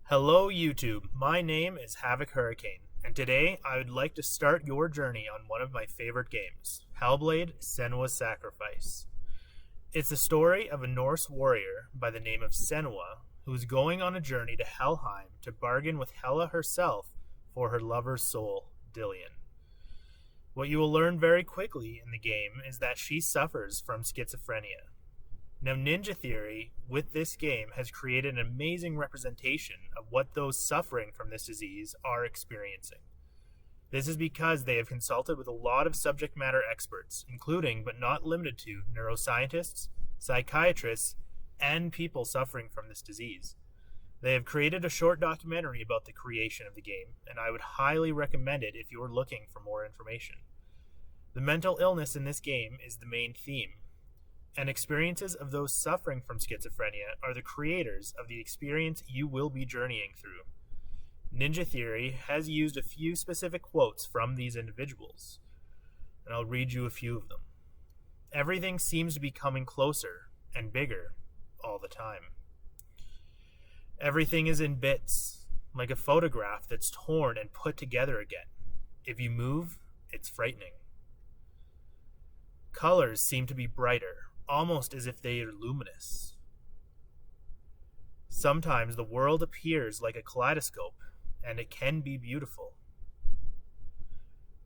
Hello YouTube, my name is Havoc Hurricane, and today I would like to start your journey on one of my favorite games, Hellblade Senua's Sacrifice. It's the story of a Norse warrior by the name of Senua, who is going on a journey to Helheim to bargain with Hela herself for her lover's soul, Dillion. What you will learn very quickly in the game is that she suffers from schizophrenia. Now, Ninja Theory, with this game, has created an amazing representation of what those suffering from this disease are experiencing. This is because they have consulted with a lot of subject matter experts, including, but not limited to, neuroscientists, psychiatrists, and people suffering from this disease. They have created a short documentary about the creation of the game, and I would highly recommend it if you are looking for more information. The mental illness in this game is the main theme, and experiences of those suffering from schizophrenia are the creators of the experience you will be journeying through. Ninja Theory has used a few specific quotes from these individuals, and I'll read you a few of them. Everything seems to be coming closer and bigger all the time. Everything is in bits, like a photograph that's torn and put together again. If you move, it's frightening. Colors seem to be brighter, almost as if they are luminous. Sometimes the world appears like a kaleidoscope, and it can be beautiful.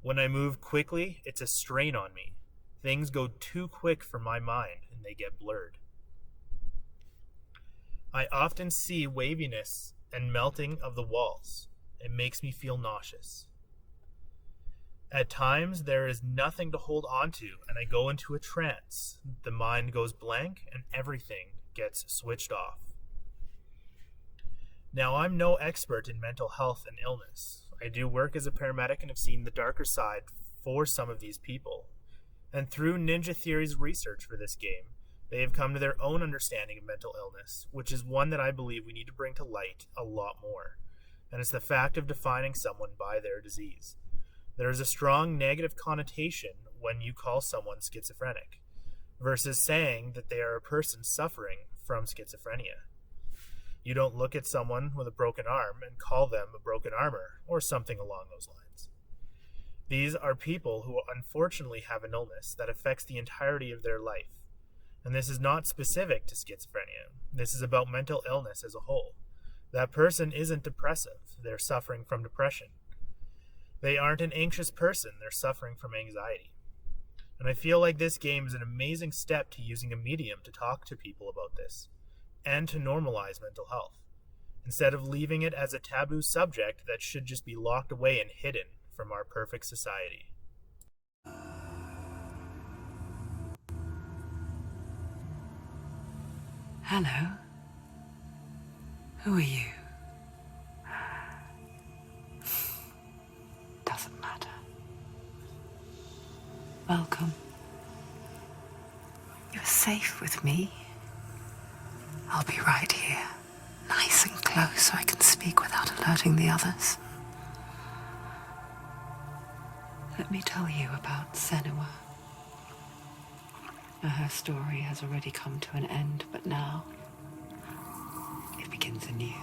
When I move quickly, it's a strain on me. Things go too quick for my mind, and they get blurred. I often see waviness and melting of the walls. It makes me feel nauseous. At times, there is nothing to hold on to, and I go into a trance. The mind goes blank, and everything gets switched off. Now, I'm no expert in mental health and illness. I do work as a paramedic and have seen the darker side for some of these people. And through Ninja Theory's research for this game, they have come to their own understanding of mental illness, which is one that I believe we need to bring to light a lot more. And it's the fact of defining someone by their disease. There is a strong negative connotation when you call someone schizophrenic, versus saying that they are a person suffering from schizophrenia. You don't look at someone with a broken arm and call them a broken armor, or something along those lines. These are people who unfortunately have an illness that affects the entirety of their life. And this is not specific to schizophrenia. This is about mental illness as a whole. That person isn't depressive. They're suffering from depression. They aren't an anxious person, they're suffering from anxiety. And I feel like this game is an amazing step to using a medium to talk to people about this, and to normalize mental health, instead of leaving it as a taboo subject that should just be locked away and hidden from our perfect society. Hello. Who are you? Doesn't matter. Welcome. You're safe with me. I'll be right here, nice and close so I can speak without alerting the others. Let me tell you about Senua. Her story has already come to an end, but now it begins anew.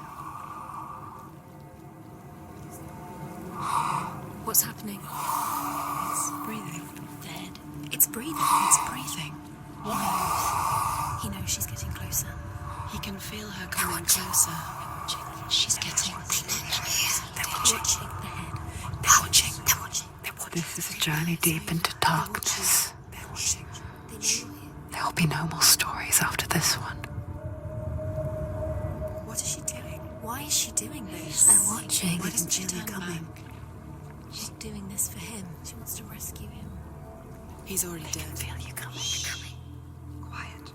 What's happening? It's breathing. Dead. It's breathing. It's breathing. He knows she's getting closer. He can feel her coming closer. She's getting closer. They're watching the head. They're watching. They're watching. This is a journey deep into darkness. They're watching. There will be no more stories after this one. What is she doing? Why is she doing this? They're watching. Why doesn't she turn coming? She's doing this for him. She wants to rescue him. He's already dead. I feel you coming. Quiet.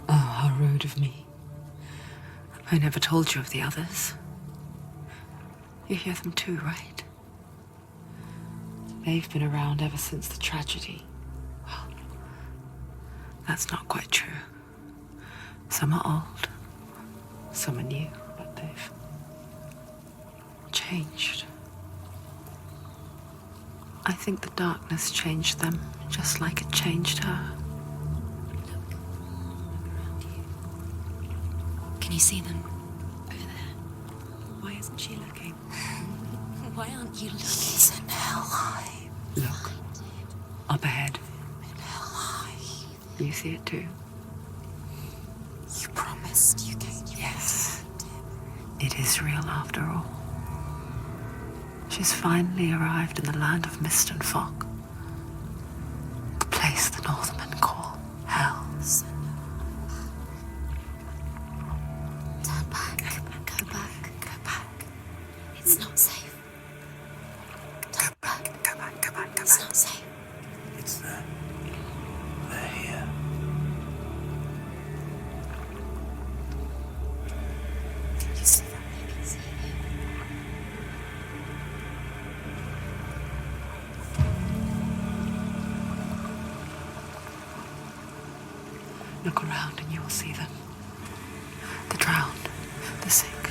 Oh, how rude of me. I never told you of the others. You hear them too, right? They've been around ever since the tragedy. Well, that's not quite true. Some are old, some are new, but they've changed. I think the darkness changed them, just like it changed her. Can you see them? Over there. Why isn't she looking? Why aren't you looking? He's in Helheim. Look. Up ahead. In Helheim. You see it too? You promised you came. Yes. It is real after all. She's finally arrived in the land of mist and fog. The place the Northmen call Hell. Turn back. Go back. Go back. It's not safe. Go back. It's not safe. It's them. They're here. Can you see them? You can see them. Look around and you will see them. The drowned, the sick,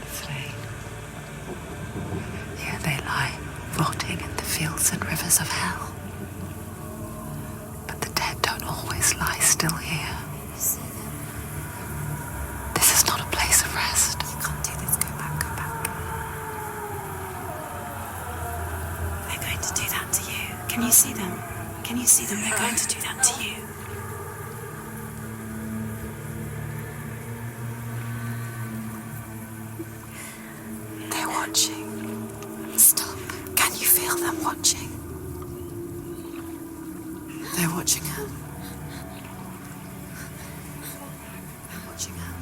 the slain. Here they lie, rotting in the fields and rivers of hell. But the dead don't always lie still here. You see them? This is not a place of rest. You can't do this. Go back. Go back. They're going to do that to you. Can you see them? Can you see them? They're going to do that to you. They're watching. Stop. Can you feel them watching? They're watching her. They're watching her.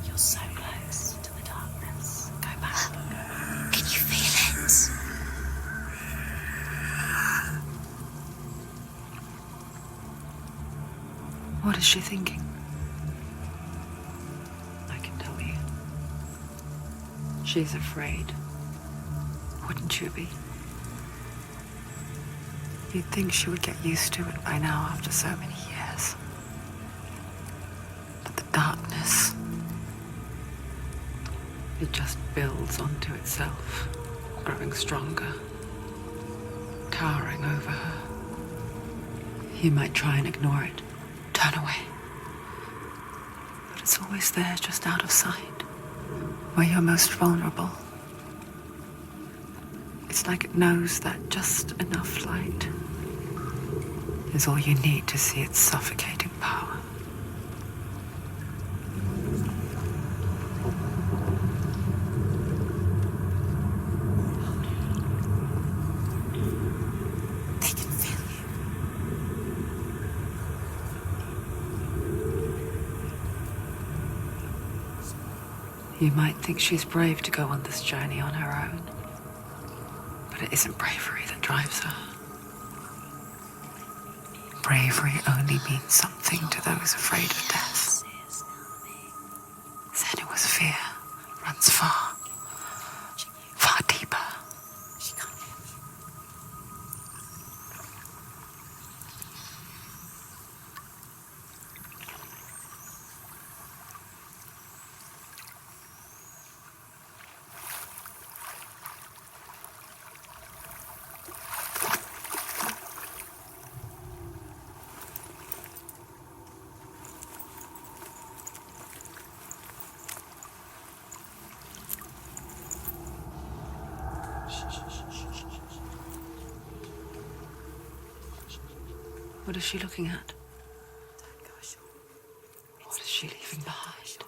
You're so close to the darkness. Go back. Can you feel it? What is she thinking? I can tell you. She's afraid. Wouldn't you be? You'd think she would get used to it by now after so many years. But the darkness, it just builds onto itself, growing stronger, towering over her. You might try and ignore it, turn away. But it's always there, just out of sight, where you're most vulnerable. It's like it knows that just enough light is all you need to see its suffocating power. They can feel you. You might think she's brave to go on this journey on her own, but it isn't bravery that drives her. Bravery only means something to those afraid of death. Senua's fear runs far, far deeper. She can't hear me. What is she looking at? Don't go ashore. What is she leaving behind?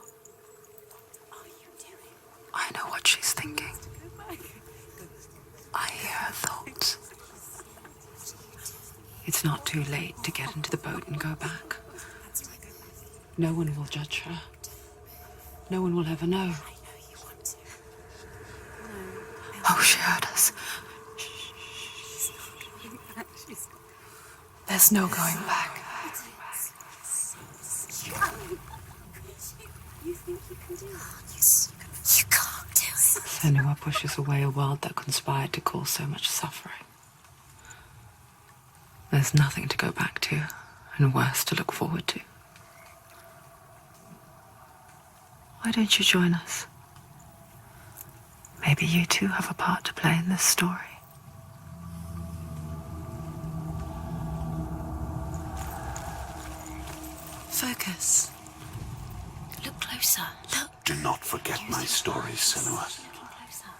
What are you doing? I know what she's thinking. Go back. I hear her thoughts. It's not too late to get into the boat and go back. That's right. Go back. No one will judge her. No one will ever know. I know you want to. Oh, she heard us. She's not going back. She's There's no going back. You think you can do it? You can't do it. Senua pushes away a world that conspired to cause so much suffering. There's nothing to go back to, and worse to look forward to. Why don't you join us? Maybe you too have a part to play in this story. Focus. closer. Look. Do not forget my stories, Senua.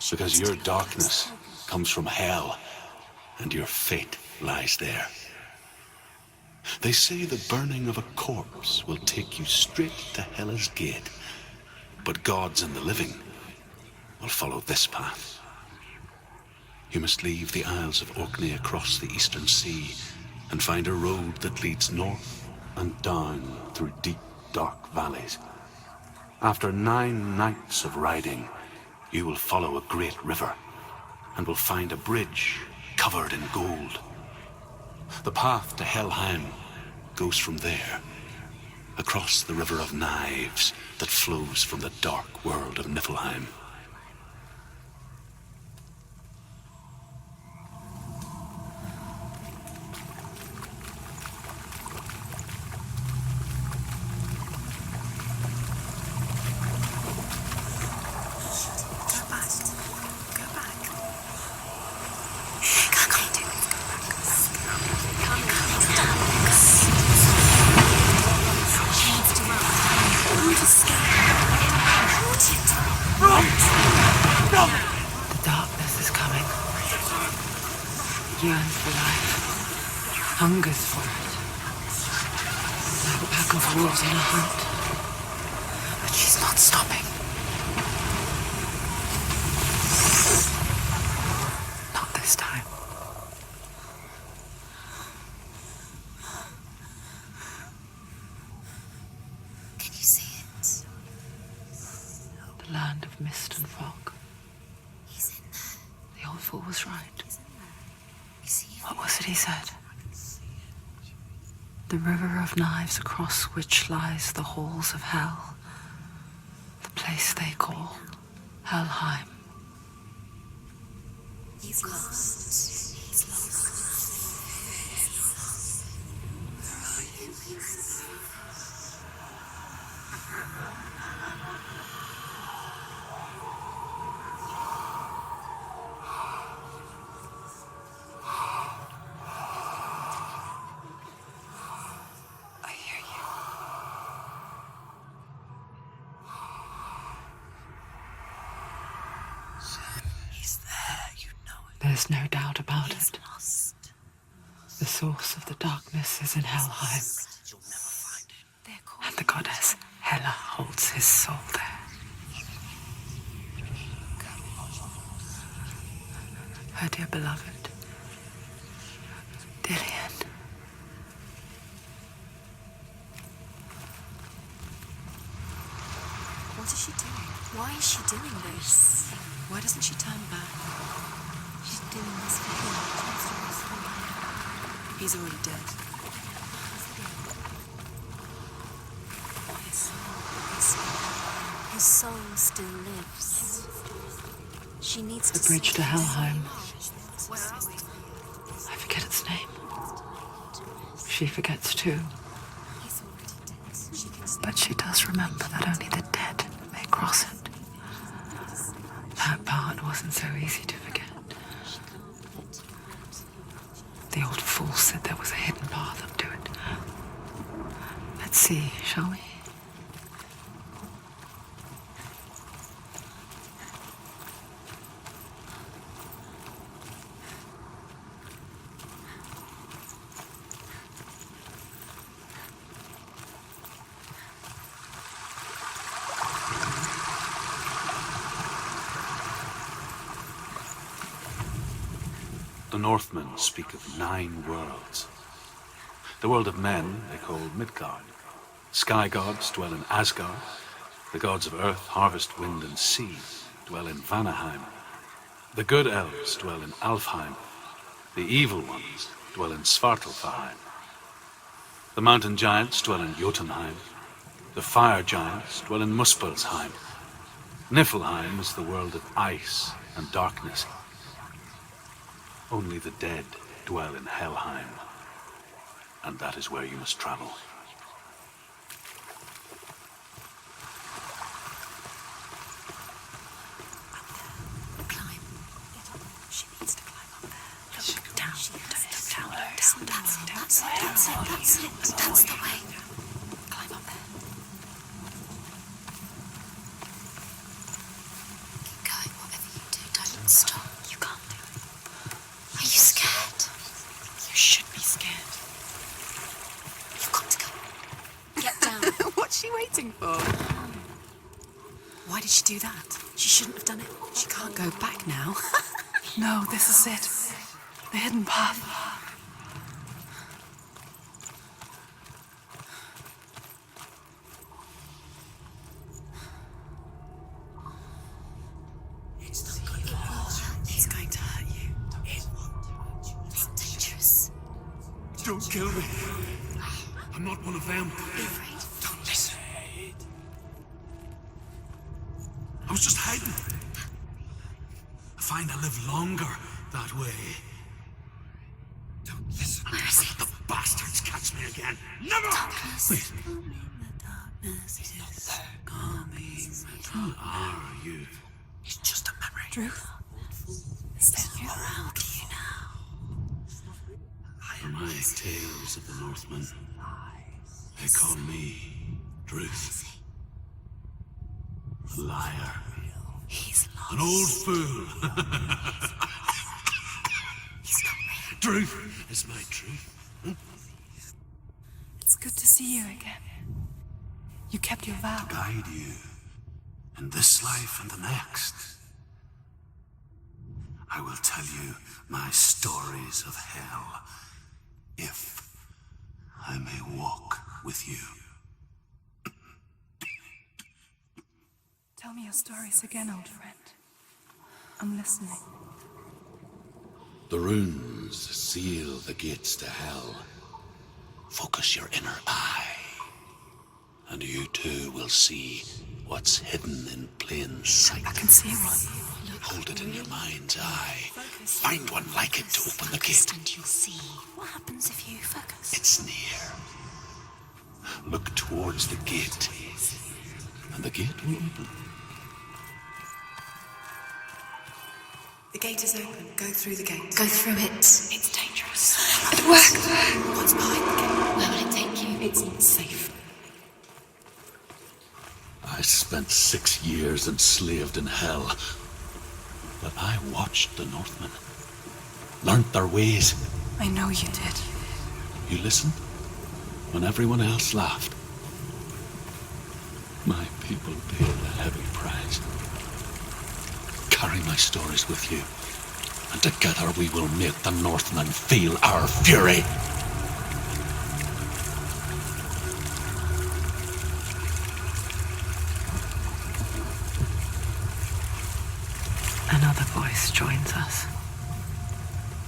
Because your darkness comes from hell, and your fate lies there. They say the burning of a corpse will take you straight to Hela's gate, but gods and the living will follow this path. You must leave the Isles of Orkney across the eastern sea and find a road that leads north and down through deep, dark valleys. After 9 nights of riding, you will follow a great river and will find a bridge covered in gold. The path to Helheim goes from there, across the River of Knives that flows from the dark world of Niflheim. Yearns for life, hungers for it, like a pack of wolves on a hunt. But she's not stopping. Not this time. Can you see it? The land of mist and fog. He's in there. The old fool was right. You see him? What was it he said? The river of knives across which lies the halls of hell. The place they call Helheim. He's lost. He's lost. There's no doubt about He's it. lost. The source of the darkness is in Helheim, You'll never find him. They're called and the goddess Hela holds his soul there. Her dear beloved, Dillion. What is she doing? Why is she doing this? Why doesn't she turn back? She's doing this for him. He's already dead. His soul still lives. She needs to The bridge to Helheim. Where are we? I forget its name. She forgets too, He's already dead. She can but she does remember that only the dead may cross it. That part wasn't so easy to forget. The old fool said there was a hidden path up to it. Let's see, shall we? The Northmen speak of 9 worlds. The world of men they call Midgard. Sky gods dwell in Asgard. The gods of earth, harvest, wind, and sea dwell in Vanaheim. The good elves dwell in Alfheim. The evil ones dwell in Svartalfheim. The mountain giants dwell in Jotunheim. The fire giants dwell in Muspelheim. Niflheim is the world of ice and darkness. Only the dead dwell in Helheim, and that is where you must travel. climb. She needs to climb up there. Look down. That's it. That's the way. Climb up there. she waiting for? Why did she do that? She shouldn't have done it. She can't go back now. No, this is it. The hidden path. It's going to hurt you. It's dangerous. Don't kill me. I'm not one of them. Be afraid. Don't listen. I was just hiding. I find I live longer that way. Don't listen. Where is it? The bastards catch me again. Never! Wait. Who are you? It's just a memory. Druth? Is that you? How old are you now? For my tales of the Northmen, they call me Druth. A liar. He's lost. An old fool. He's not real. Truth is my truth. It's good to see you again. You kept your vow. Guide you in this life and the next. I will tell you my stories of hell, if I may walk with you. Tell me your stories again, old friend. I'm listening. The runes seal the gates to hell. Focus your inner eye, and you too will see what's hidden in plain sight. I can see one. Hold it in your mind's eye. Find one like it to open the gate. And you'll see. What happens if you focus? It's near. Look towards the gate, and the gate will open. The gate is open. Go through the gate. Go through it. It's dangerous. It worked! What's behind the gate? Where will it take you? It's not safe. I spent 6 years enslaved in hell, but I watched the Northmen, learnt their ways. I know you did. You listened when everyone else laughed. My people paid a heavy price. Carry my stories with you, and together we will make the Northmen feel our fury. Another voice joins us.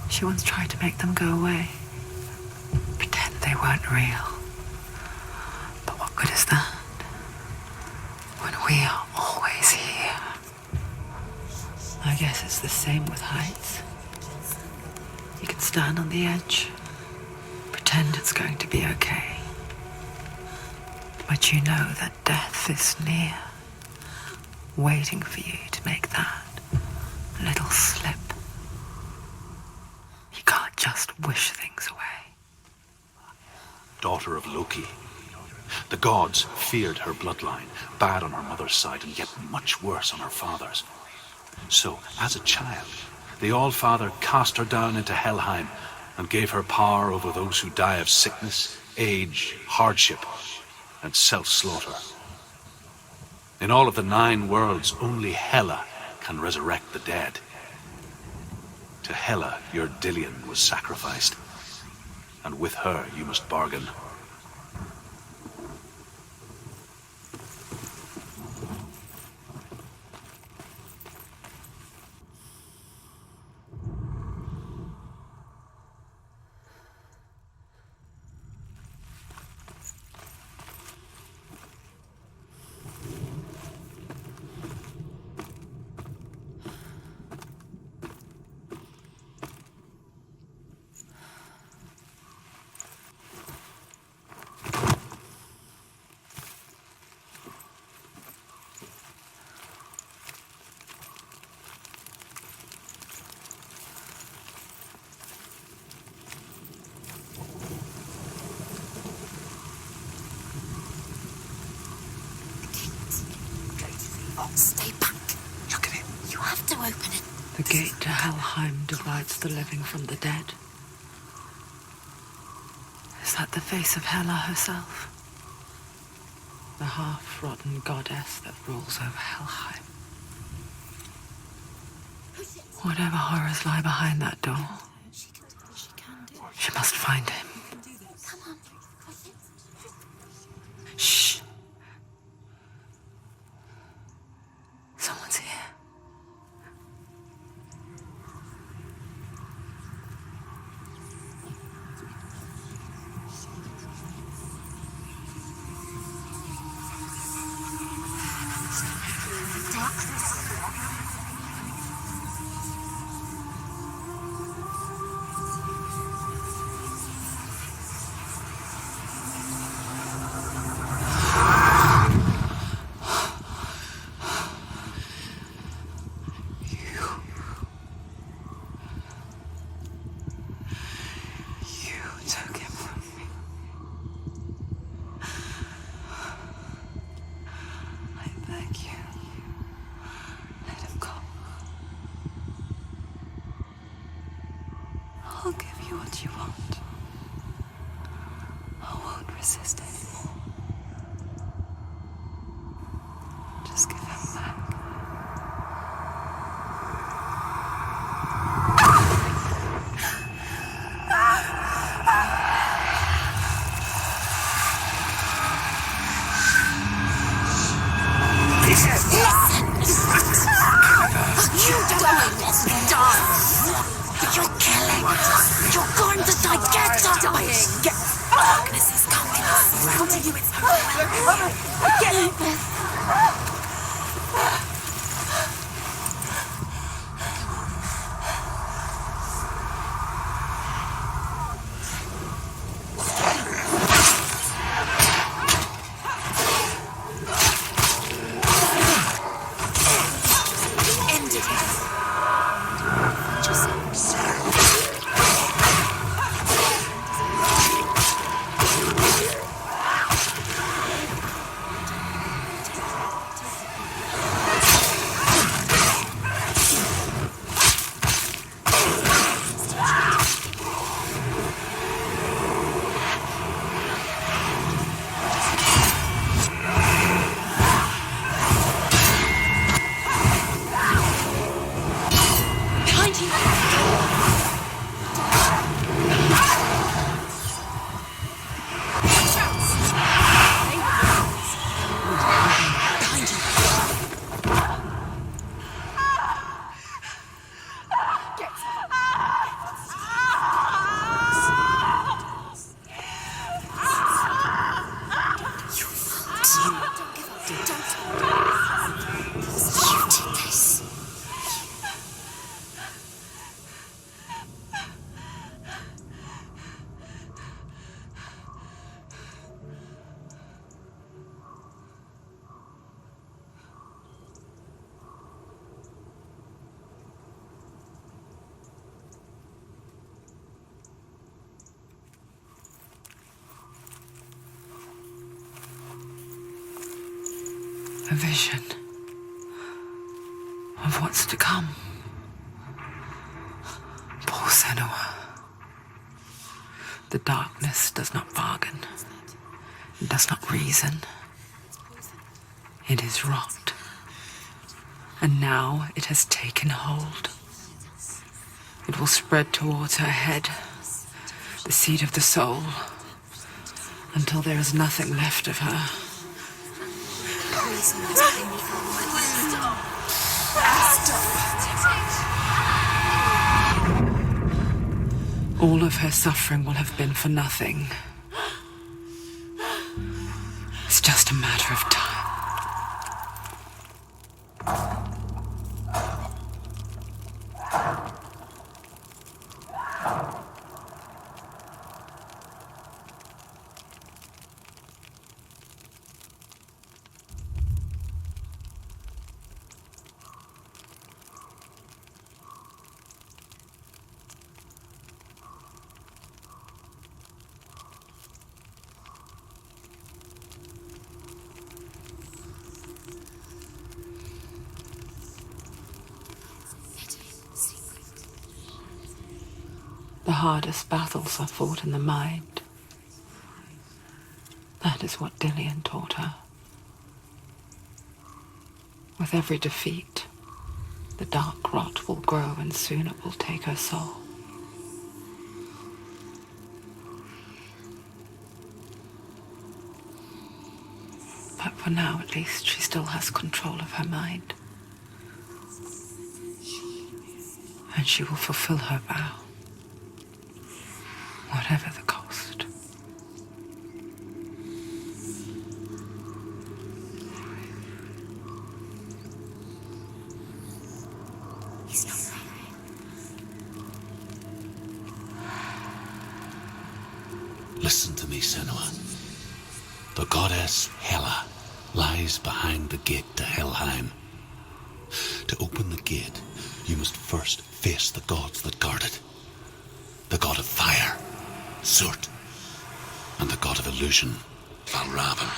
She once tried to make them go away. Pretend they weren't real. But what good is that? When we are always here. I guess it's the same with heights. You can stand on the edge, pretend it's going to be okay. But you know that death is near, waiting for you to make that little slip. You can't just wish things away. Daughter of Loki. The gods feared her bloodline, bad on her mother's side and yet much worse on her father's. So, as a child, the All-Father cast her down into Helheim and gave her power over those who die of sickness, age, hardship, and self-slaughter. In all of the 9 worlds, only Hela can resurrect the dead. To Hela, your Dillion was sacrificed, and with her you must bargain. Stay back. Look at it. You have to open it. The gate to Helheim divides the living from the dead. Is that the face of Hela herself? The half-rotten goddess that rules over Helheim. Whatever horrors lie behind that door, she must find him. Shh. Someone's here. I'll give you what you want. I won't resist anymore. Just give him back. You don't die! You're killing us! You're going to die! Get up! Dying! Get... Darkness is coming around you. It's overwhelming. Get up! A vision of what's to come. Poor Senua. The darkness does not bargain. It does not reason. It is rot. And now it has taken hold. It will spread towards her head, the seat of the soul, until there is nothing left of her. All of her suffering will have been for nothing. It's just a matter of time. The hardest battles are fought in the mind. That is what Dillion taught her. With every defeat, the dark rot will grow and soon it will take her soul. But for now, at least, she still has control of her mind. And she will fulfill her vow, whatever the cost. He's not there. Listen to me, Senua. The goddess Hela lies behind the gate to Helheim. To open the gate, you must first face the gods that guard it. The god of fire, Surt, and the god of illusion, Valravn.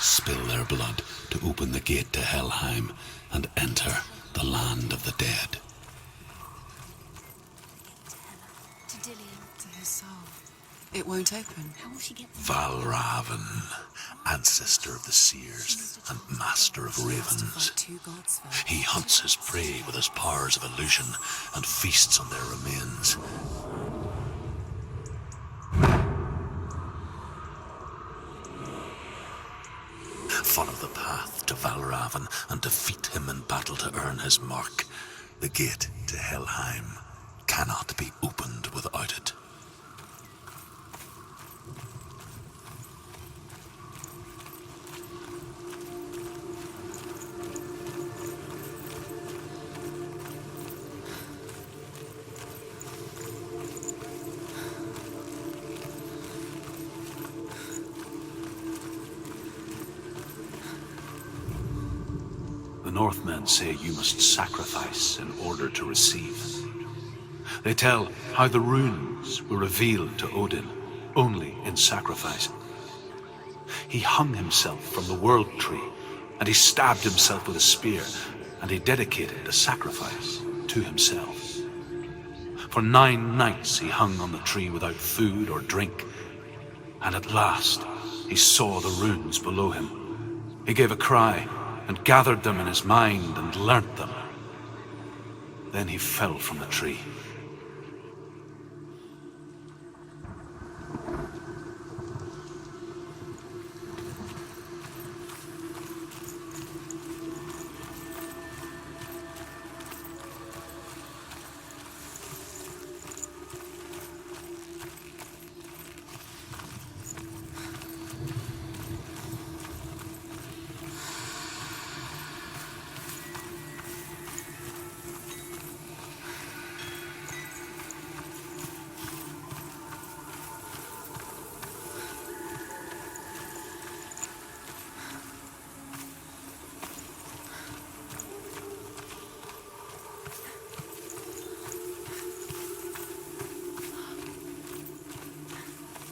Spill their blood to open the gate to Helheim and enter the land of the dead. To Dillion. To his soul. It won't open. How will she get there? Valravn, ancestor of the seers and master of ravens. Two gods first. He hunts his prey with his powers of illusion and feasts on their remains. Follow the path to Valravn and defeat him in battle to earn his mark. The gate to Helheim cannot be opened without it. The Northmen say you must sacrifice in order to receive. They tell how the runes were revealed to Odin only in sacrifice. He hung himself from the world tree, and he stabbed himself with a spear, and he dedicated a sacrifice to himself. For 9 nights he hung on the tree without food or drink, and at last he saw the runes below him. He gave a cry, and gathered them in his mind and learnt them. Then he fell from the tree.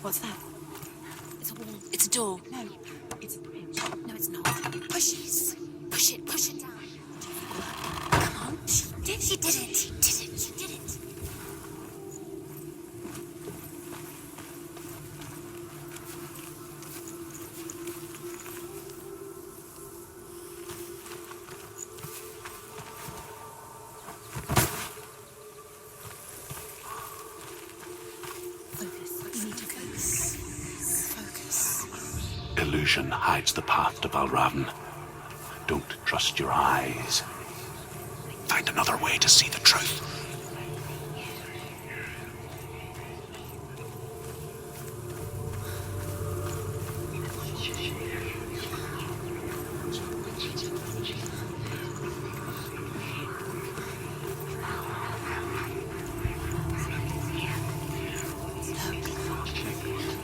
What's that? It's a wall. It's a door. No, it's a bridge. No, it's not. Push it. Push it. Push it down. Come on. She did it. She did it. She did it. She did it. Focus. You need to focus. Focus. Illusion hides the path to Valravn. Don't trust your eyes. Find another way to see the truth.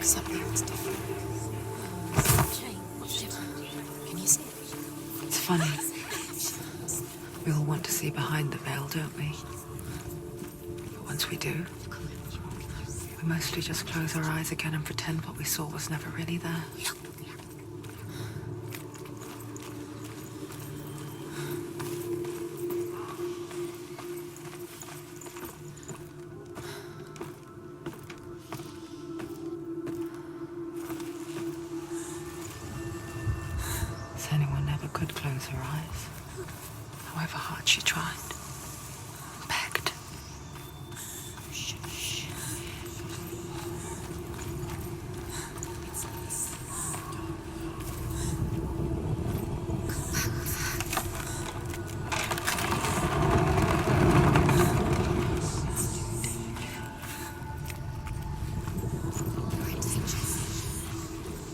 Something's different. Jane, what's different? Can you see it? It's funny. We all want to see behind the veil, don't we? But once we do, we mostly just close our eyes again and pretend what we saw was never really there. Has anyone ever could close her eyes, however hard she tried. Begged.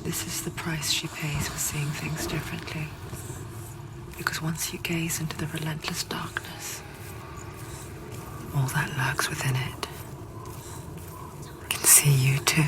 This is the price she pays for seeing things differently. Because once you gaze into the relentless darkness, all that lurks within it can see you too.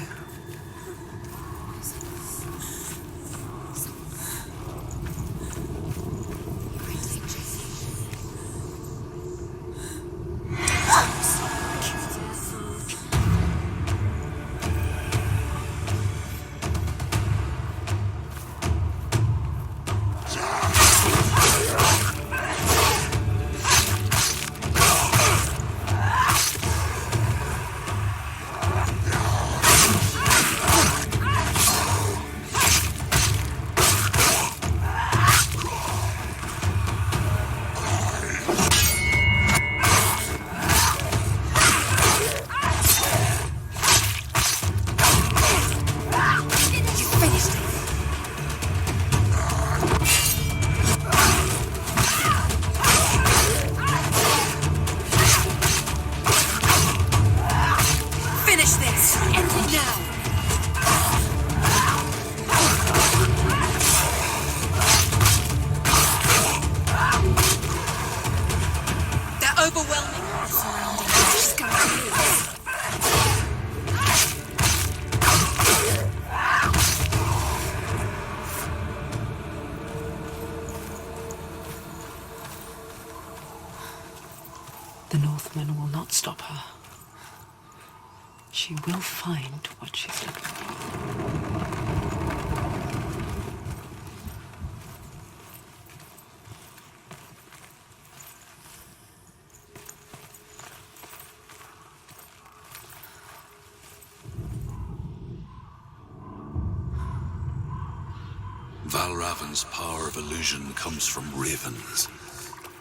The Northman will not stop her. She will find what she's looking for. Valravan's power of illusion comes from ravens.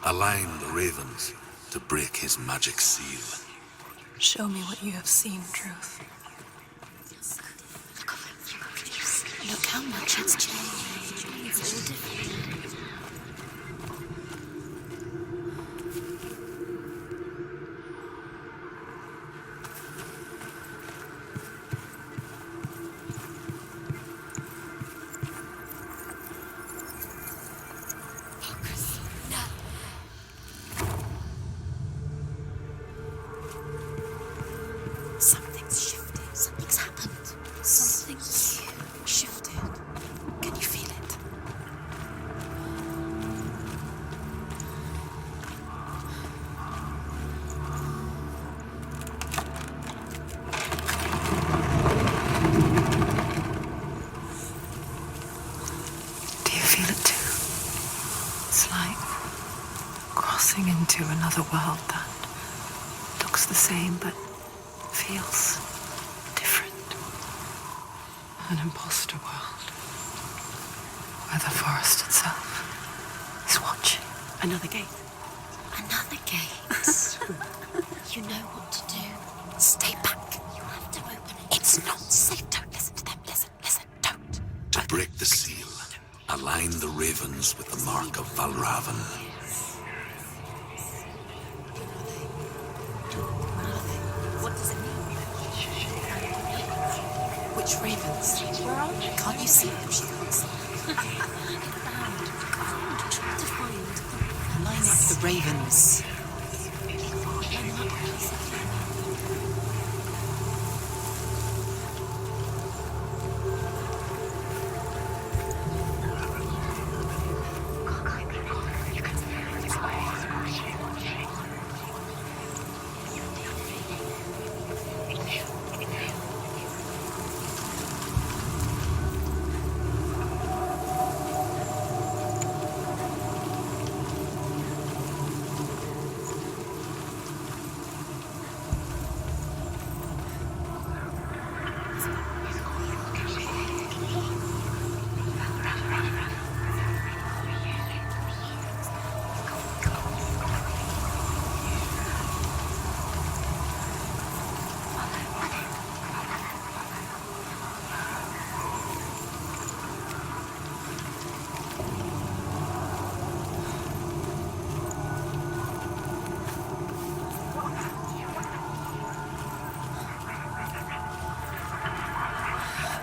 Align the ravens to break his magic seal. Show me what you have seen, Truth. Look how much it's changed. It's all different. Something's shifted. Something's happened. Something shifted. Can you feel it? Do you feel it too? It's like crossing into another world that looks the same but feels different. An imposter world where the forest itself is watching. Another gate. Another gate. You know what to do. Stay back. You have to open it. It's not safe. Don't listen to them. Listen, don't. To break the seal, align the ravens with the mark of Valravan. What does it mean? Which ravens? Where are they? Can't you see them? She can't see them. Try to find. Line up the ravens.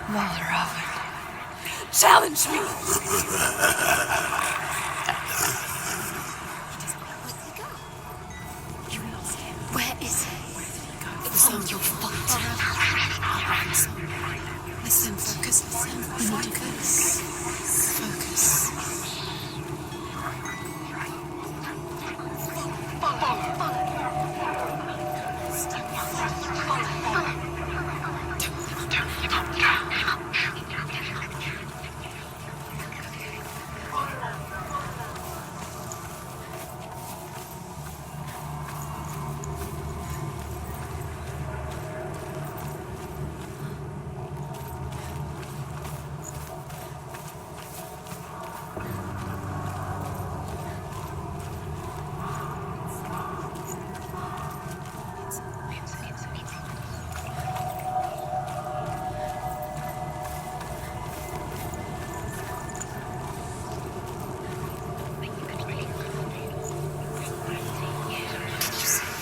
Valravan, challenge me! Where is he? It was on your fault. Listen, focus, listen. Focus. Focus.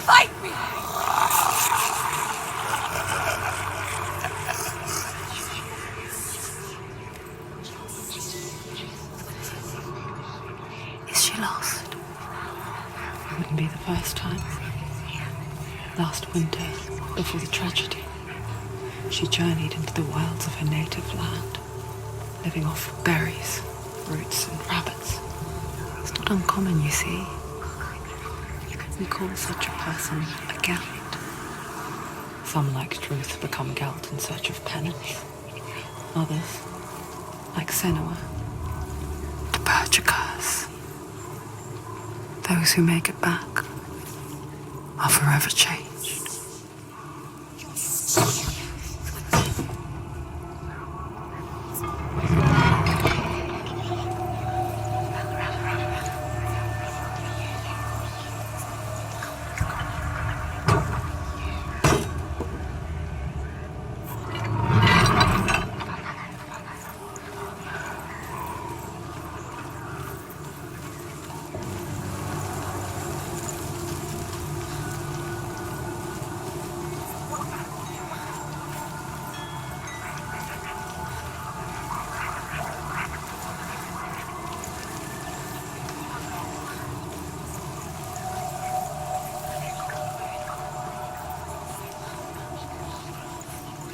Fight me! Is she lost? It wouldn't be the first time. Last winter, before the tragedy, she journeyed into the wilds of her native land, living off berries, roots, and rabbits. It's not uncommon, you see. We call such a person a Gelt. Some, like Truth, become Gelt in search of penance. Others, like Senua, to purge a curse. Those who make it back are forever changed.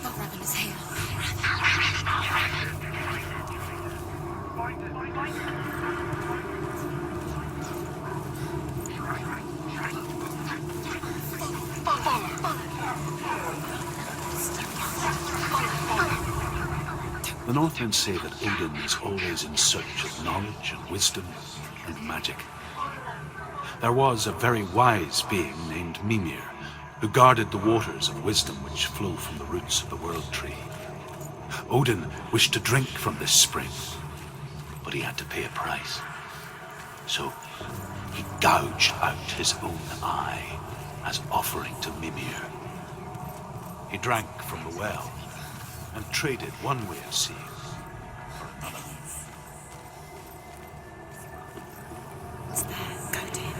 Valravan is here. The Northmen say that Odin is always in search of knowledge and wisdom and magic. There was a very wise being named Mimir, who guarded the waters of wisdom which flow from the roots of the World Tree. Odin wished to drink from this spring, but he had to pay a price. So he gouged out his own eye as offering to Mimir. He drank from the well and traded one way of seeing for another. What's that? Go to him.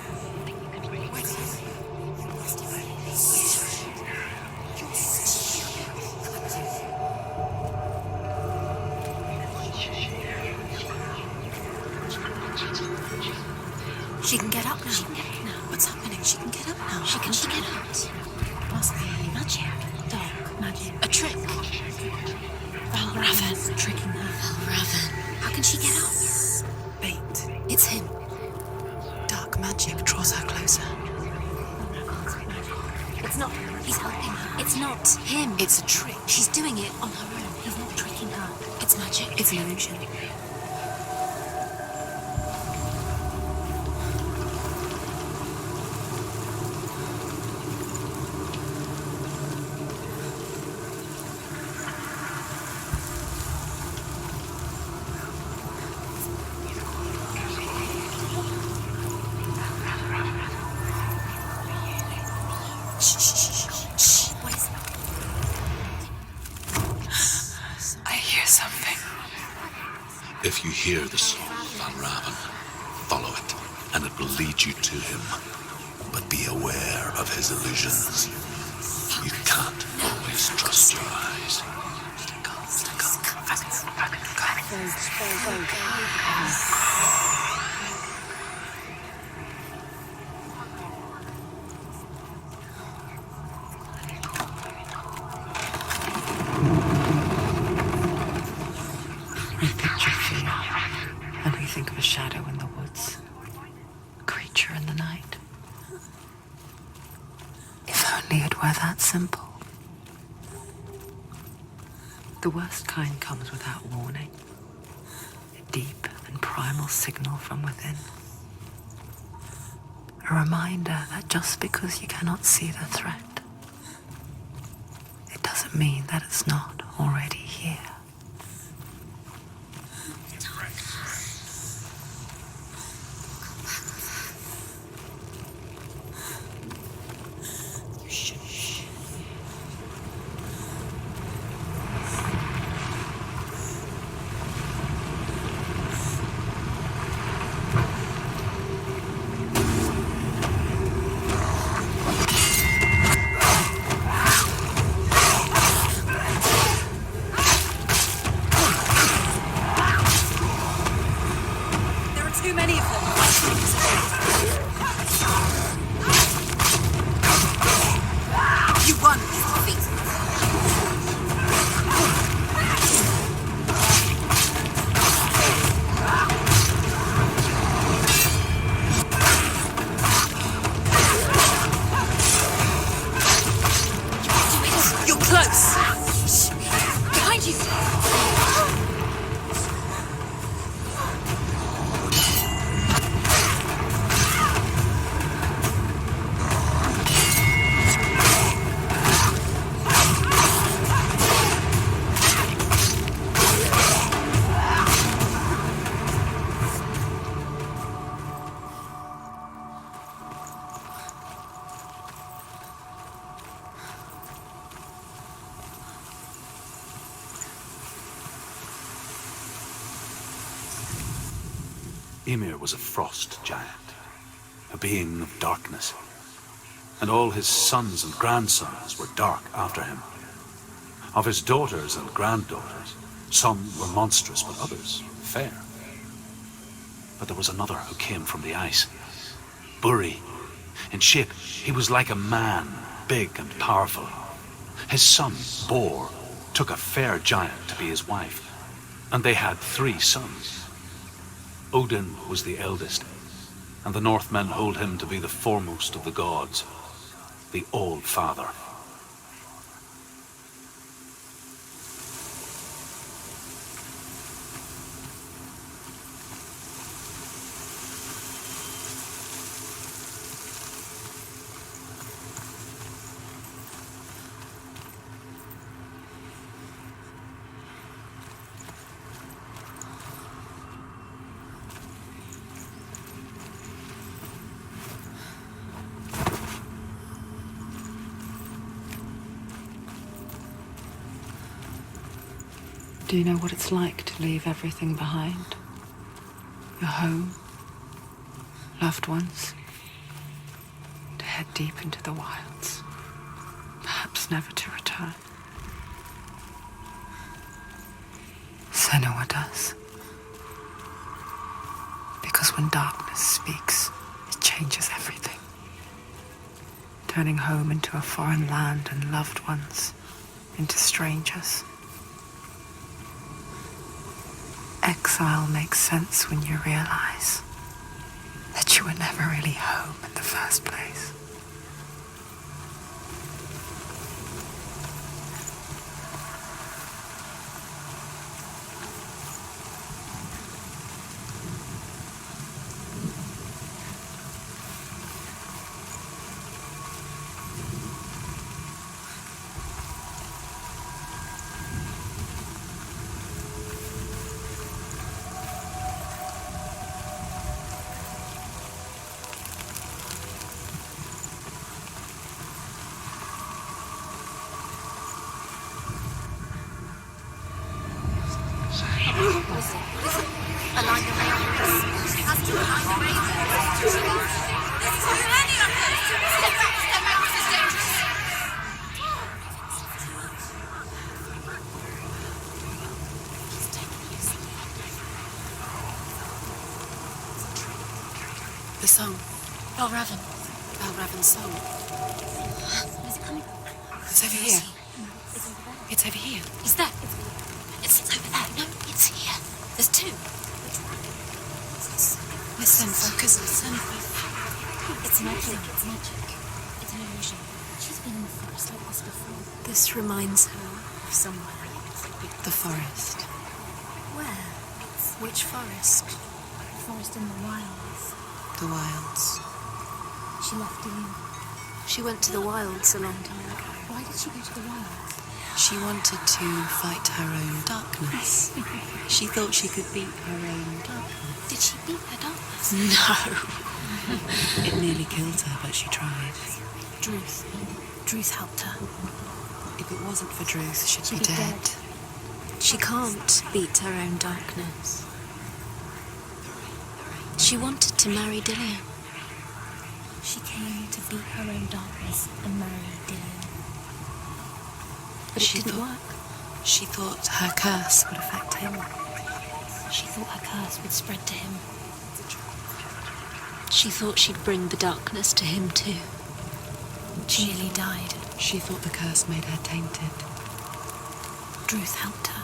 She can get up now. What's happening? She can get up now. She can get up. Must be magic. Dark magic. A trick. Valravan. Tricking her. Valravan. How can she get up? Bait. It's him. Dark magic draws her closer. It's not. He's helping her. It's not him. It's a trick. She's doing it on her own. He's not tricking her. It's magic. It's an illusion. I hear something. If you hear the song of Valravan, follow it, and it will lead you to him. But be aware of his illusions. You can't always trust your eyes. Stick up. We picture fear, and we think of a shadow in the woods, a creature in the night. If only it were that simple. The worst kind comes without warning. A deep and primal signal from within. A reminder that just because you cannot see the threat, it doesn't mean that it's not already here. Too many of them. You won, Sophie. You're close. Behind you. Ymir was a frost giant, a being of darkness, and all his sons and grandsons were dark after him. Of his daughters and granddaughters, some were monstrous, but others fair. But there was another who came from the ice, Buri. In shape, he was like a man, big and powerful. His son, Bor, took a fair giant to be his wife, and they had 3 sons. Odin was the eldest, and the Northmen hold him to be the foremost of the gods, the All-Father. Do you know what it's like to leave everything behind? Your home, loved ones, to head deep into the wilds, perhaps never to return? Senua does. Because when darkness speaks, it changes everything. Turning home into a foreign land and loved ones into strangers. Exile makes sense when you realize that you were never really home in the first place. The song. Valravan. Valravan's song. Where's it coming from? It's over here. It's over here. Is that? It's over there. No, it's here. There's two. Listen, focus. Listen. It's magic. It's magic. It's an illusion. She's been in the forest like this before. This reminds her of somewhere. The forest. Where? Which forest? The forest in the wilds. The wilds. She left Dillion. She went to the wilds a long time ago. Why did she go to the wilds? She wanted to fight her own darkness. She thought she could beat her own darkness. Did she beat her darkness? No. It nearly killed her, but she tried. Druth. Druth helped her. If it wasn't for Druth, she'd be be dead. She can't beat her own darkness. She wanted to marry Dillion. She came to beat her own darkness and marry Dillion. But it didn't work. She thought her curse would affect him. She thought her curse would spread to him. She thought she'd bring the darkness to him too. She nearly died. She thought the curse made her tainted. Druth helped her.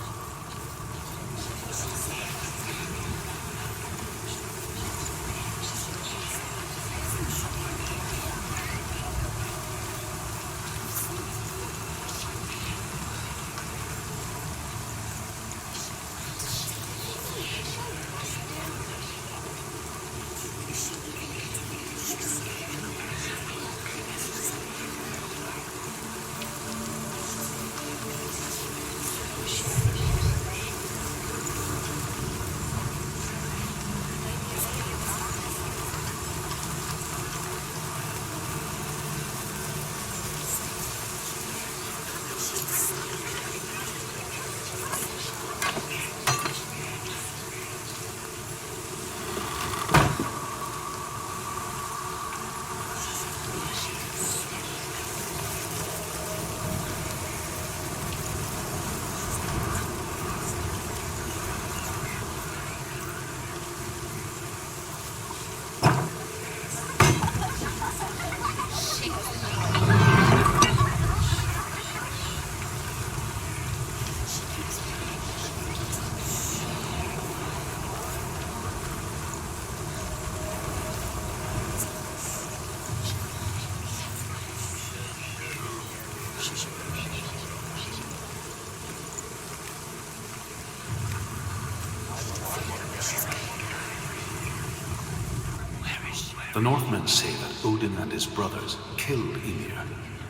The Northmen say that Odin and his brothers killed Ymir,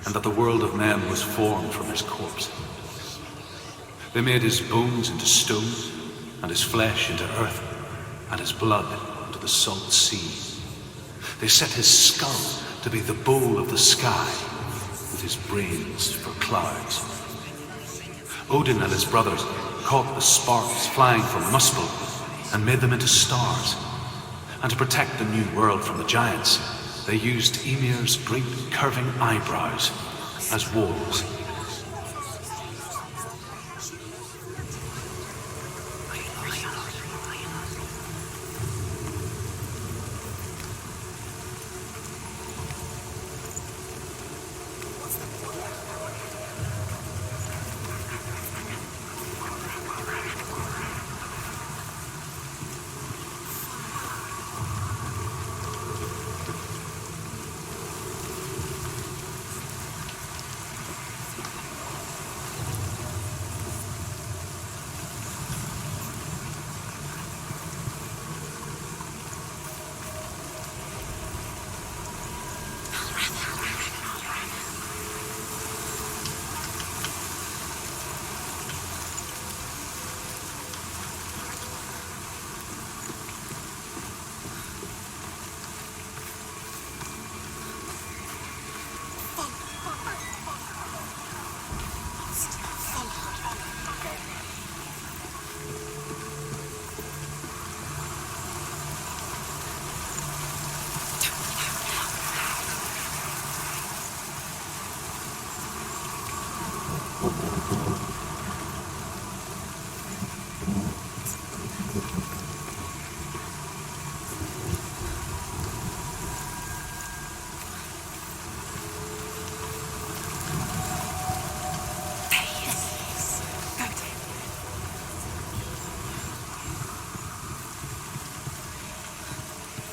and that the world of men was formed from his corpse. They made his bones into stone, and his flesh into earth, and his blood into the salt sea. They set his skull to be the bowl of the sky, with his brains for clouds. Odin and his brothers caught the sparks flying from Muspel and made them into stars. And to protect the new world from the giants, they used Ymir's great curving eyebrows as walls.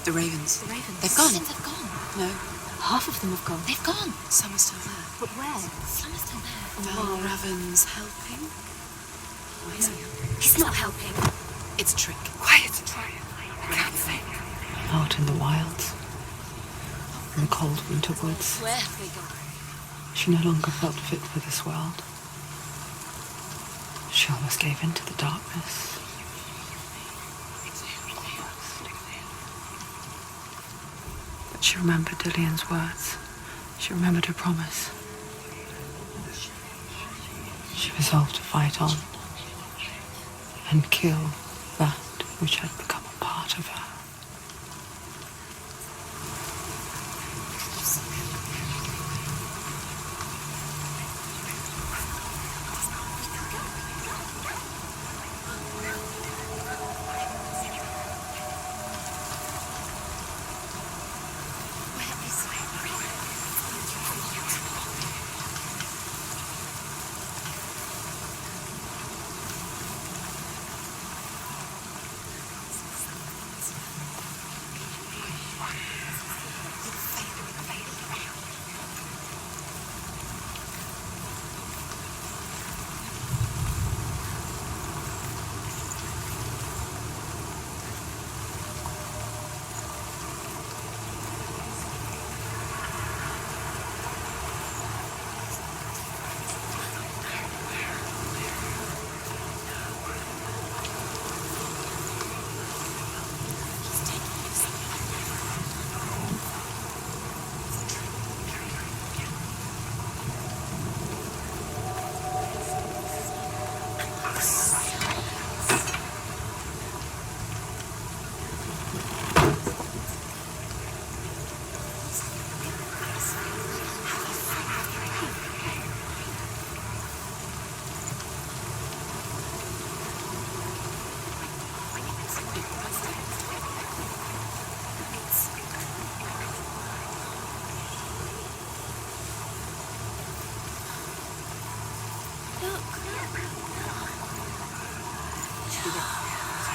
The ravens. The ravens. They've gone. They've gone. No. Half of them have gone. They've gone. Some are still there. But where? Some are still there. Val Raven's helping. No, he's not helping. It's a trick. Quiet. I can't think. Out in the wilds, in the cold winter woods, Where have they gone? she no longer felt fit for this world. She almost gave in to the darkness. But she remembered Dillion's words. She remembered her promise. She resolved to fight on and kill that which had become a part of her.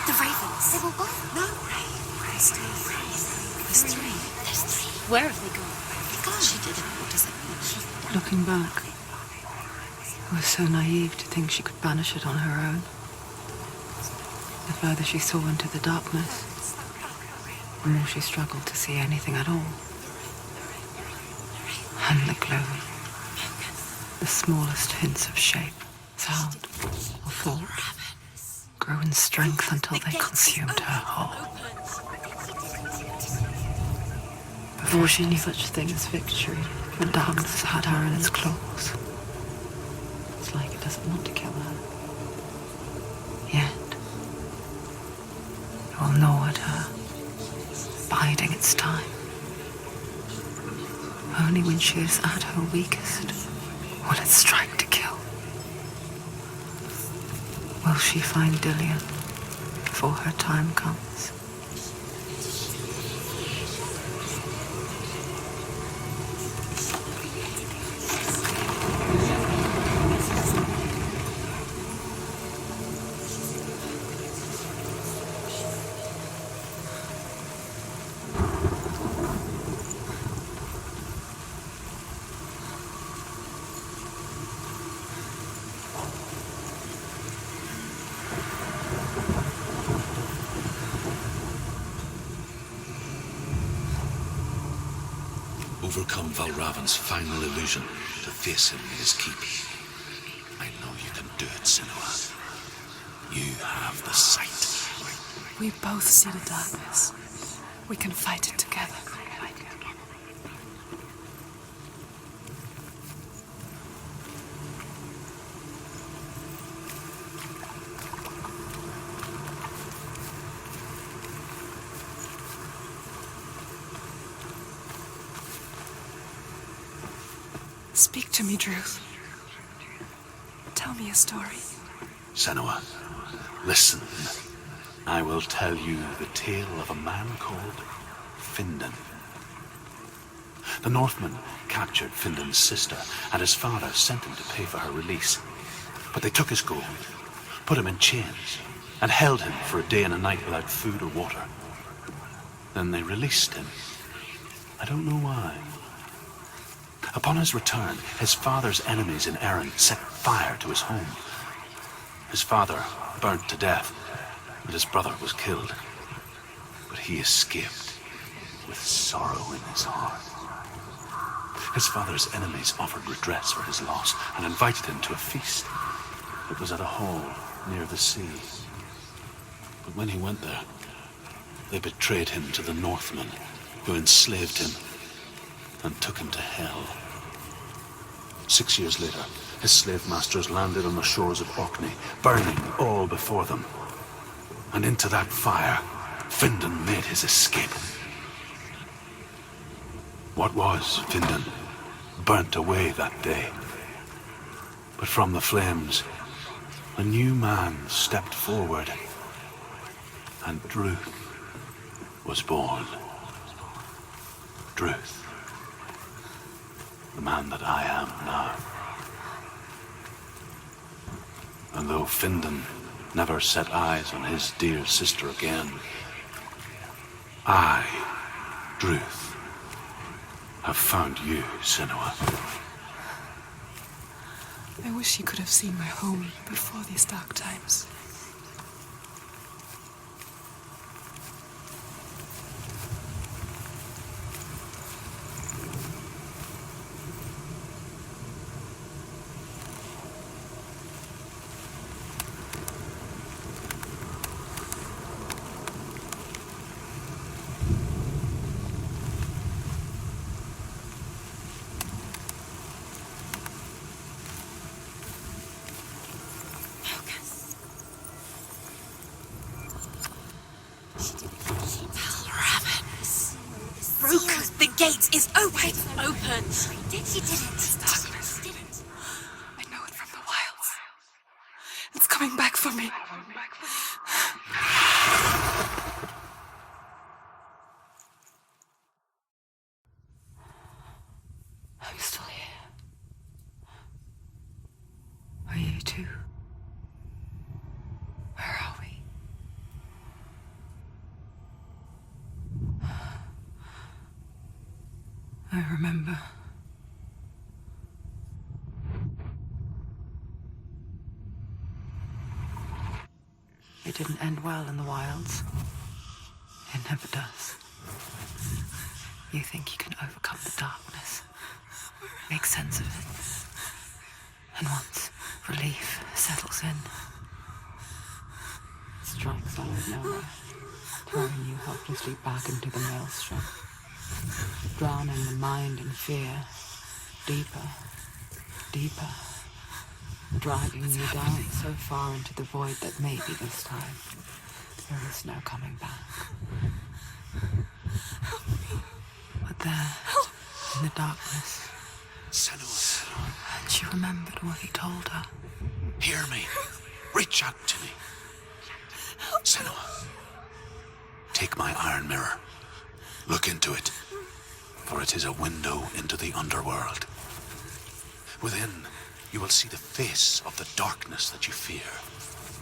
The ravens. They've all gone. No, there's still three. There's three. There's three. Where have they gone? They've gone. She did it. What does it mean? Looking back, it was so naive to think she could banish it on her own. The further she saw into the darkness, the more she struggled to see anything at all. And the glow, the smallest hints of shape, sound, or thought, grew in strength until they consumed her whole. Before she knew such thing as victory, the darkness had her in its claws. It's like it doesn't want to kill her. Yet, it will gnaw at her, biding its time. Only when she is at her weakest will it strike to kill. Will she find Dillion before her time comes? Overcome Valravan's final illusion to face him in his keep. I know you can do it, Senua. You have the sight. We both see the darkness. We can fight it together. Speak to me, Druth. Tell me a story. Senua, listen. I will tell you the tale of a man called Findan. The Northmen captured Findan's sister, and his father sent him to pay for her release. But they took his gold, put him in chains, and held him for a day and a night without food or water. Then they released him. I don't know why. Upon his return, his father's enemies in Erin set fire to his home. His father burnt to death, and his brother was killed. But he escaped with sorrow in his heart. His father's enemies offered redress for his loss and invited him to a feast. It was at a hall near the sea. But when he went there, they betrayed him to the Northmen, who enslaved him and took him to hell. 6 years later, his slave masters landed on the shores of Orkney, burning all before them. And into that fire, Findan made his escape. What was Findan burnt away that day. But from the flames, a new man stepped forward, and Druth was born. Druth, the man that I am now. And though Findan never set eyes on his dear sister again, I, Druth, have found you, Senua. I wish you could have seen my home before these dark times. The gate is open! Open! She did it! Darkness. I know it from the wilds. It's coming back for me. I'm still here. Are you too? Where are we? I remember. It didn't end well in the wilds. It never does. You think you can overcome the darkness, make sense of it, and once relief settles in, it strikes out of nowhere, throwing you helplessly back into the maelstrom, drowning the mind in fear, deeper, deeper, dragging you down so far into the void that maybe this time there is no coming back. But there, in the darkness, Senua, and she remembered what he told her. hear me. Reach out to me. Senua, take my iron mirror. Look into it, for it is a window into the underworld. Within, you will see the face of the darkness that you fear.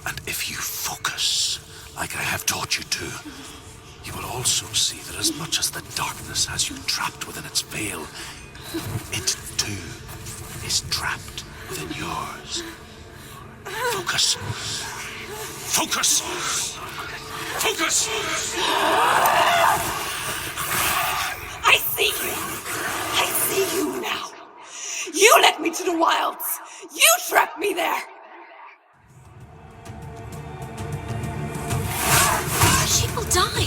And if you focus, like I have taught you to, you will also see that as much as the darkness has you trapped within its veil, it too is trapped within yours. Focus. Focus! Focus! I see you! I see you now! You led me to the wilds! You trapped me there! She will die!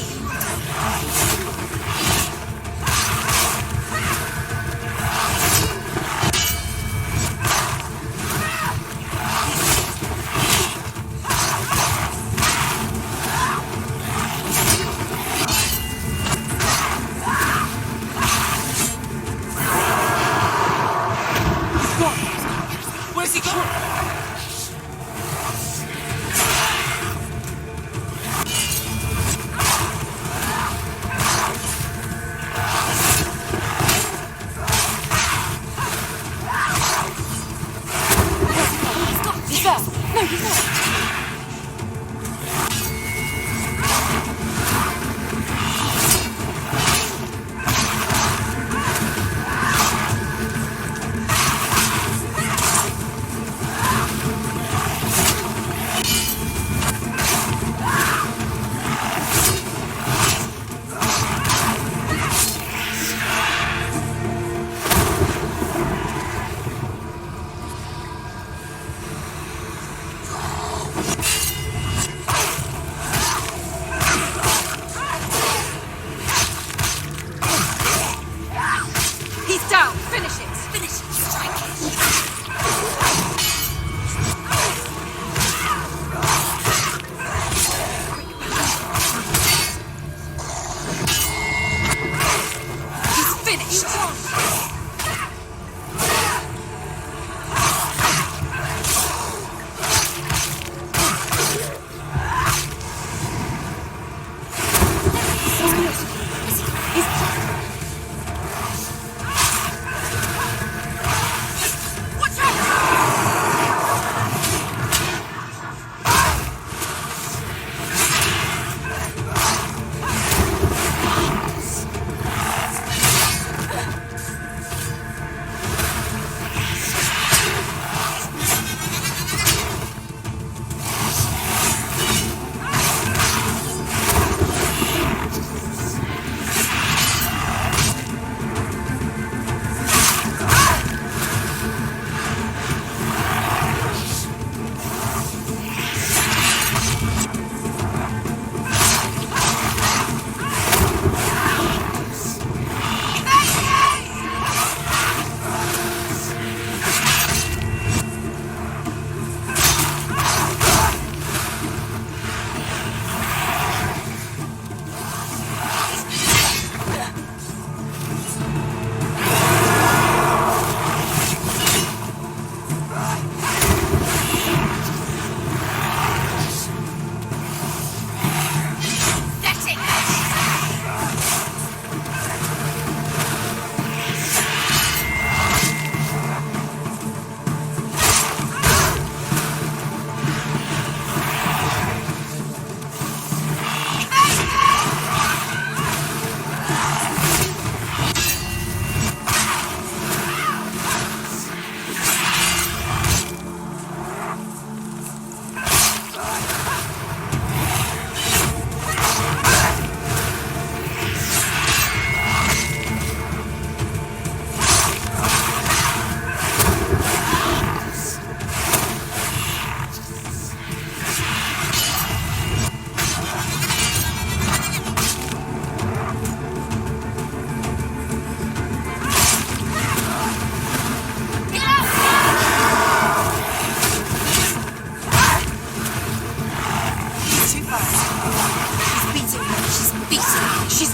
Where's he going?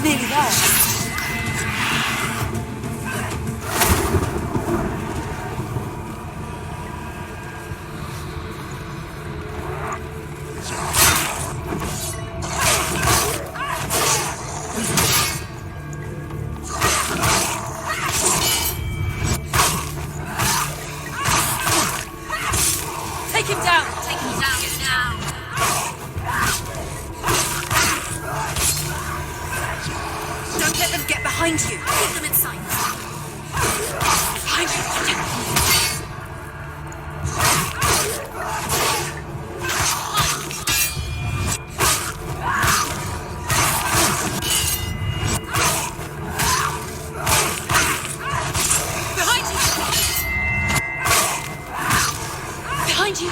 nearly there. Take him down! Take him down! Get down! Don't let them get behind you! Keep them in sight! Behind you! Behind you!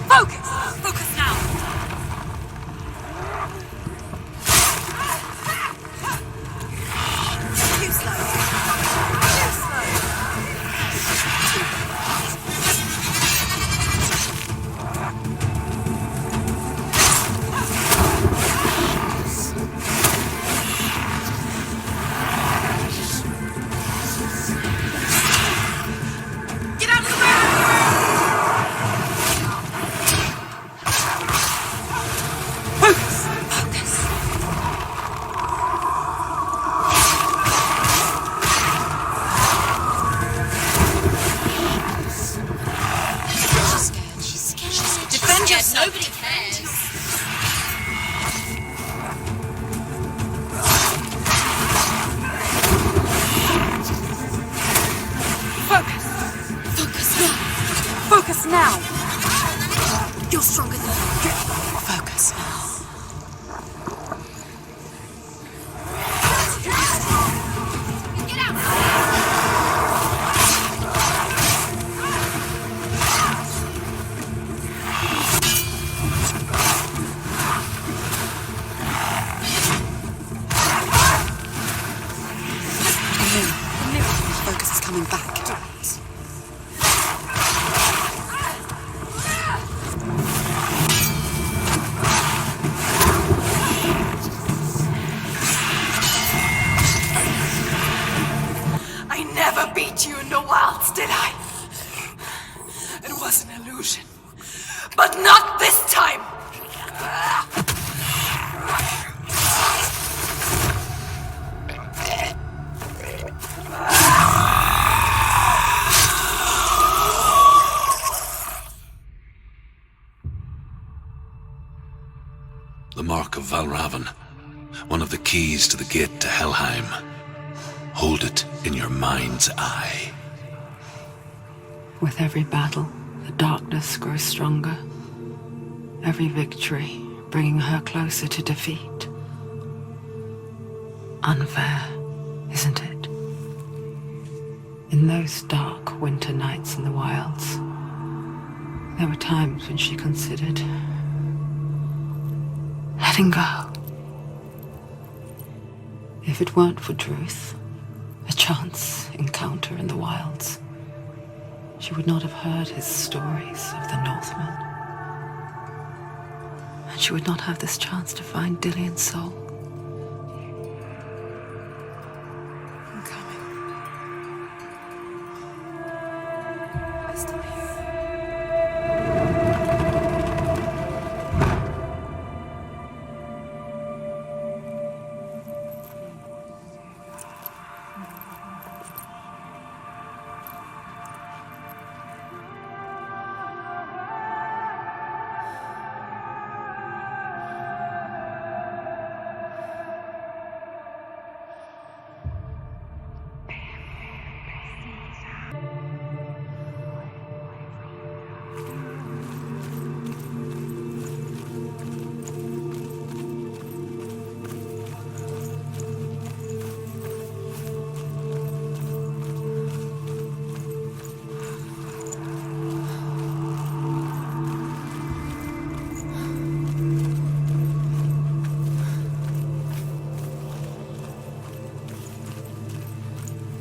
Focus! Focus now! Too slow. Too slow. Get out of the way! Focus! Focus! She's scared. Defend yourself! Nobody cares! Focus! Focus now! Focus now! You're stronger than me. Focus now. Get out! Focus is coming back. I never beat you in the wilds, did I? It was an illusion. But not this time! The Mark of Valravn, one of the keys to the gate to Helheim. Hold it in your mind's eye. With every battle, the darkness grows stronger. Every victory bringing her closer to defeat. Unfair, isn't it? In those dark winter nights in the wilds, there were times when she considered letting go. If it weren't for Druth, a chance encounter in the wilds, she would not have heard his stories of the Northmen. And she would not have this chance to find Dillion's soul. I'm coming. I still hear you.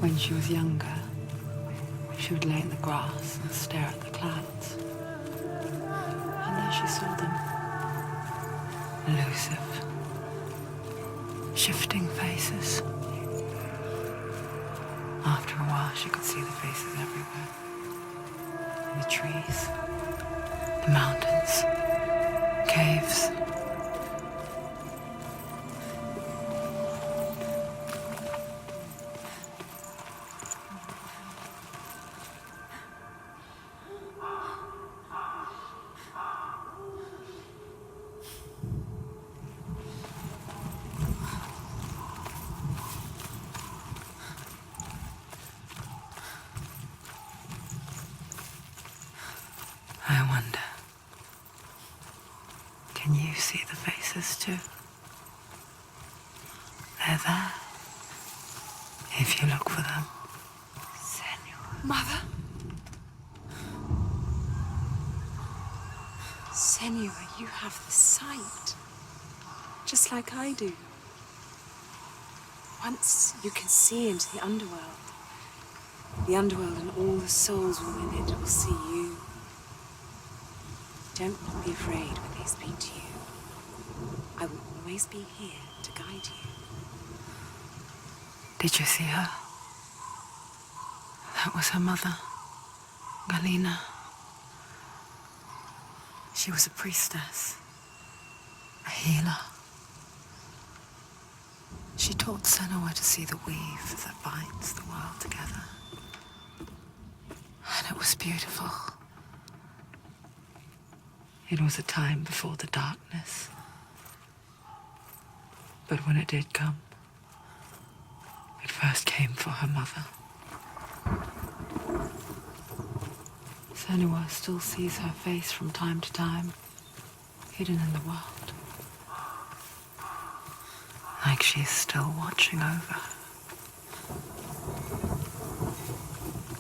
When she was younger, she would lay in the grass and stare at the clouds. And there she saw them. Elusive, shifting faces. After a while, she could see the faces everywhere. In the trees, the mountains, caves. I wonder, can you see the faces too? They're there, if you look for them. Senua. Mother? Senua, you have the sight. Just like I do. Once you can see into the underworld and all the souls within it will see you. Don't be afraid when they speak to you. I will always be here to guide you. Did you see her? That was her mother, Galina. She was a priestess, a healer. She taught Senua to see the weave that binds the world together. And it was beautiful. It was a time before the darkness. But when it did come, it first came for her mother. Senua still sees her face from time to time, hidden in the world. Like she's still watching over her.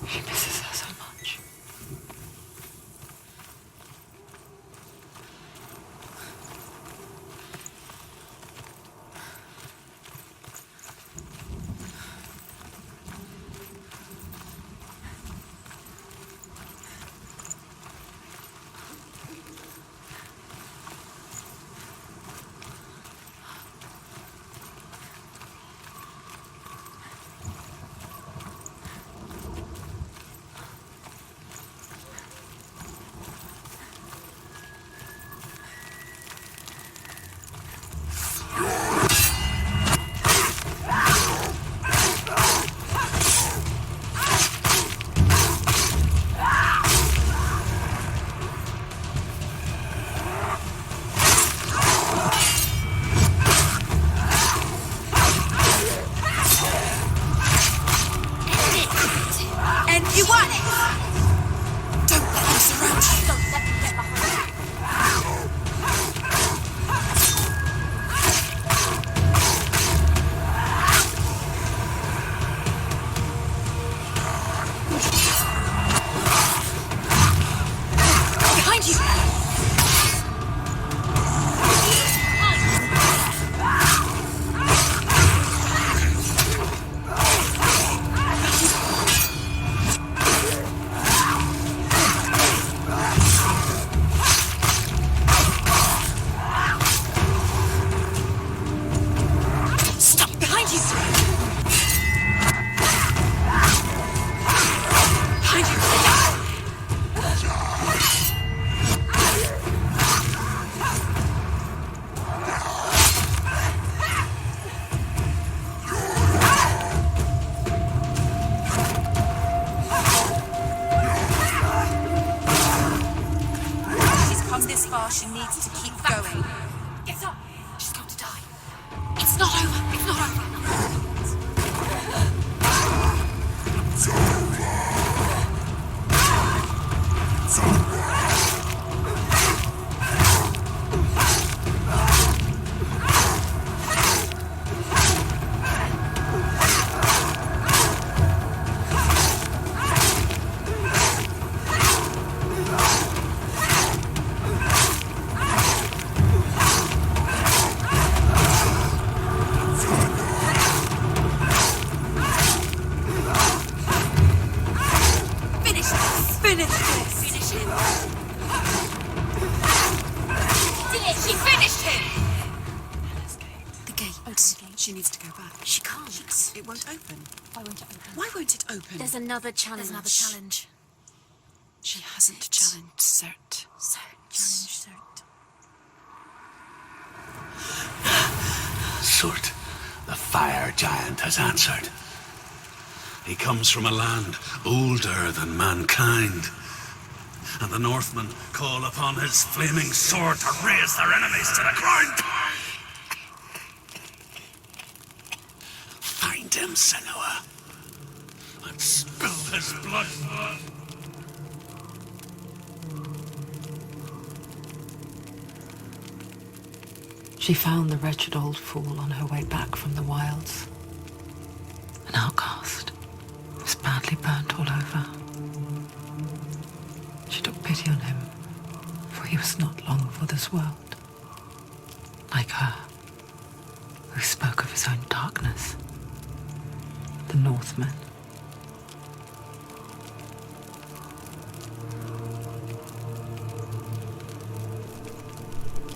She misses her so much. open the gate. She needs to go back. She can't. It won't open. Why won't it open? Why won't it open? There's another challenge. She hasn't challenged Cert. Challenge Cert. Surt, the fire giant, has answered. He comes from a land older than mankind, and the Northmen call upon his flaming sword to raise their enemies to the ground. Find him, Senua, and spill his blood. She found the wretched old fool on her way back from the wilds. An outcast, who was badly burnt all over. She took pity on him, for he was not long for this world. Like her, who spoke of his own darkness. The Northmen.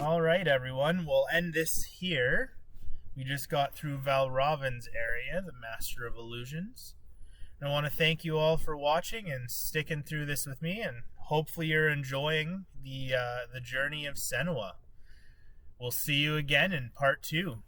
All right, everyone. We'll end this here. We just got through Valravan's area, the Master of Illusions. And I want to thank you all for watching and sticking through this with me, and hopefully you're enjoying the journey of Senua. We'll see you again in part 2.